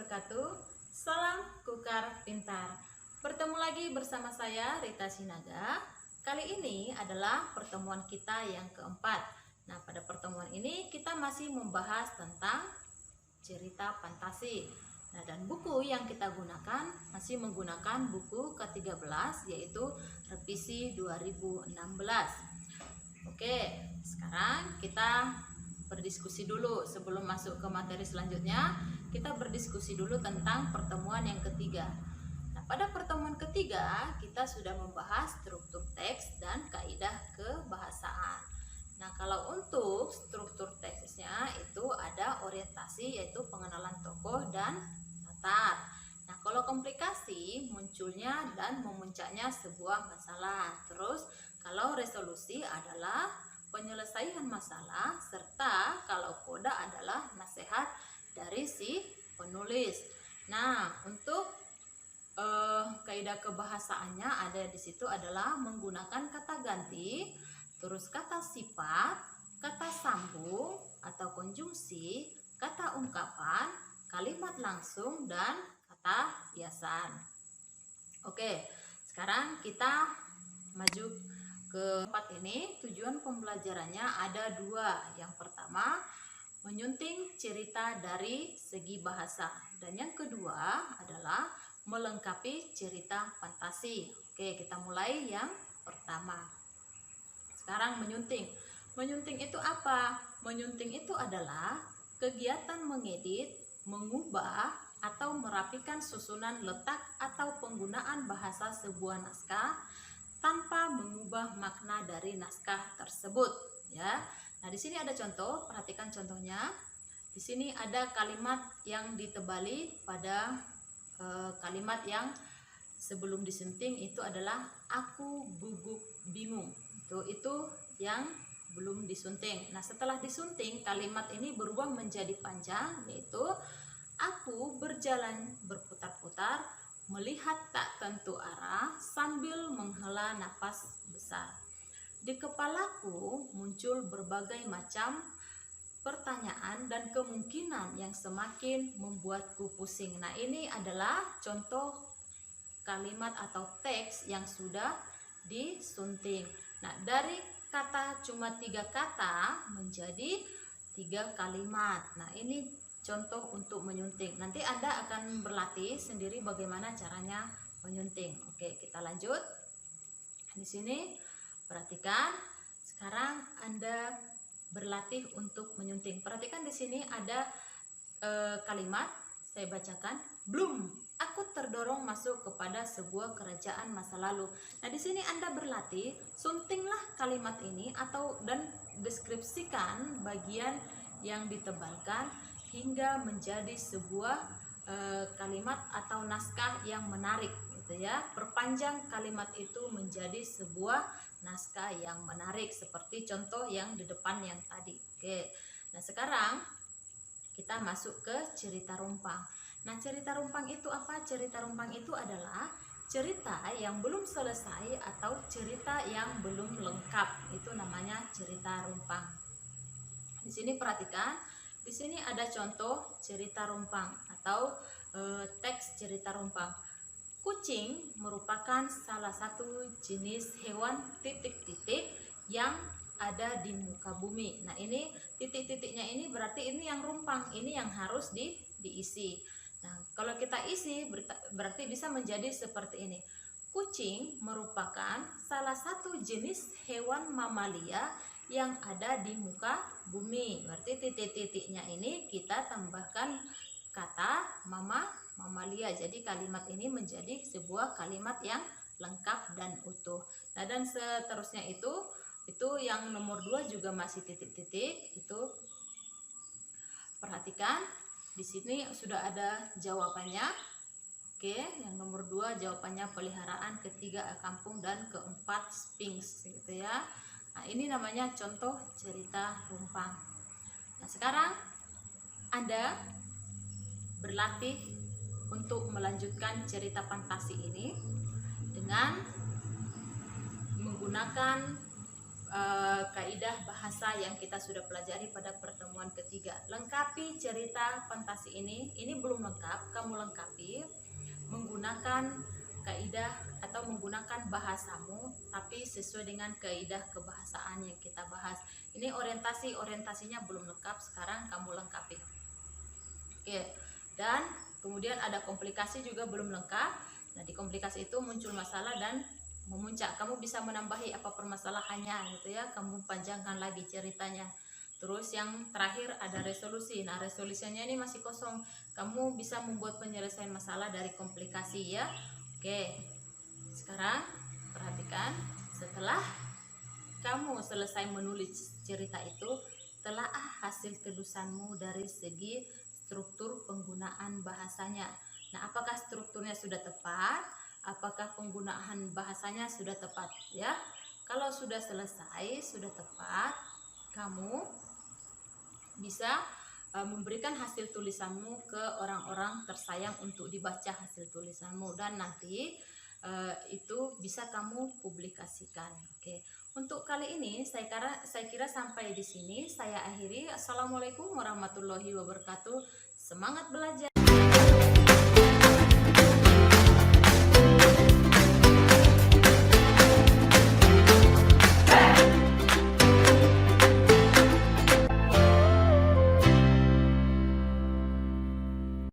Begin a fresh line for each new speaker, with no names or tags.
wabarakatuh. Salam Kukar Pintar. Bertemu lagi bersama saya Rita Sinaga. Kali ini adalah pertemuan kita yang keempat. Nah, pada pertemuan ini kita masih membahas tentang cerita fantasi. Nah, dan buku yang kita gunakan masih menggunakan buku ke-13, yaitu revisi 2016. Oke, sekarang kita berdiskusi dulu. Sebelum masuk ke materi selanjutnya, kita berdiskusi dulu tentang pertemuan yang ketiga. Nah, pada pertemuan ketiga kita sudah membahas struktur teks dan kaidah kebahasaan. Nah, kalau untuk struktur teksnya itu ada orientasi, yaitu pengenalan tokoh dan latar. Nah, kalau komplikasi munculnya dan memuncaknya sebuah masalah. Terus kalau resolusi adalah penyelesaian masalah, serta kalau koda adalah nasihat dari si penulis. Nah, untuk kaidah kebahasaannya ada di situ adalah menggunakan kata ganti, terus kata sifat, kata sambung atau konjungsi, kata ungkapan, kalimat langsung, dan kata hiasan. Oke, sekarang kita maju ke part ini. Tujuan pembelajarannya ada dua. Yang pertama, menyunting cerita dari segi bahasa, dan yang kedua adalah melengkapi cerita fantasi. Oke, kita mulai yang pertama. Sekarang menyunting. Menyunting itu apa? Menyunting itu adalah kegiatan mengedit, mengubah, atau merapikan susunan letak atau penggunaan bahasa sebuah naskah tanpa mengubah makna dari naskah tersebut, ya. Nah, di sini ada contoh, perhatikan contohnya. Di sini ada kalimat yang ditebali pada kalimat yang sebelum disunting itu adalah aku gugup bingung. Itu yang belum disunting. Nah, setelah disunting kalimat ini berubah menjadi panjang, yaitu aku berjalan berputar-putar melihat tak tentu arah sambil menghela napas besar. Di kepalaku muncul berbagai macam pertanyaan dan kemungkinan yang semakin membuatku pusing. Nah, ini adalah contoh kalimat atau teks yang sudah disunting. Nah, dari kata cuma 3 kata menjadi 3 kalimat. Nah, ini contoh untuk menyunting. Nanti Anda akan berlatih sendiri bagaimana caranya menyunting. Oke, kita lanjut. Di sini perhatikan. Sekarang Anda berlatih untuk menyunting. Perhatikan di sini ada kalimat, saya bacakan. Belum, aku terdorong masuk kepada sebuah kerajaan masa lalu. Nah, di sini Anda berlatih, suntinglah kalimat ini dan deskripsikan bagian yang ditebalkan hingga menjadi sebuah kalimat atau naskah yang menarik, gitu ya. Perpanjang kalimat itu menjadi sebuah naskah yang menarik seperti contoh yang di depan yang tadi. Oke. Nah, sekarang kita masuk ke cerita rumpang. Nah, cerita rumpang itu apa? Cerita rumpang itu adalah cerita yang belum selesai atau cerita yang belum lengkap. Itu namanya cerita rumpang. Di sini perhatikan, di sini ada contoh cerita rumpang atau teks cerita rumpang. Kucing merupakan salah satu jenis hewan titik-titik yang ada di muka bumi. Nah, ini titik-titiknya ini berarti ini yang rumpang, ini yang harus diisi. Nah, kalau kita isi berarti bisa menjadi seperti ini. Kucing merupakan salah satu jenis hewan mamalia yang ada di muka bumi. Berarti titik-titiknya ini kita tambahkan kata mamalia. Jadi kalimat ini menjadi sebuah kalimat yang lengkap dan utuh. Nah, dan seterusnya itu yang nomor 2 juga masih titik-titik. Itu perhatikan, di sini sudah ada jawabannya. Oke, yang nomor 2 jawabannya peliharaan, ketiga kampung, dan keempat sphinx, gitu ya. Nah, ini namanya contoh cerita rumpang. Nah, sekarang Anda berlatih untuk melanjutkan cerita fantasi ini dengan menggunakan kaidah bahasa yang kita sudah pelajari pada pertemuan ketiga. Lengkap lengkapi cerita fantasi ini belum lengkap, kamu lengkapi menggunakan kaidah atau menggunakan bahasamu, tapi sesuai dengan kaidah kebahasaan yang kita bahas. Ini orientasinya belum lengkap, sekarang kamu lengkapi. Oke. Dan kemudian ada komplikasi juga belum lengkap. Nah, di komplikasi itu muncul masalah dan memuncak. Kamu bisa menambahi apa permasalahannya gitu ya, kamu panjangkan lagi ceritanya. Terus yang terakhir ada resolusi. Nah, resolusinya ini masih kosong. Kamu bisa membuat penyelesaian masalah dari komplikasi ya. Oke. Sekarang perhatikan, setelah kamu selesai menulis cerita itu, telaah hasil tulisanmu dari segi struktur penggunaan bahasanya. Nah, apakah strukturnya sudah tepat? Apakah penggunaan bahasanya sudah tepat ya? Kalau sudah selesai, sudah tepat, kamu bisa memberikan hasil tulisanmu ke orang-orang tersayang untuk dibaca hasil tulisanmu, dan nanti itu bisa kamu publikasikan. Oke. Untuk kali ini saya kira sampai di sini saya akhiri. Assalamualaikum warahmatullahi wabarakatuh. Semangat belajar.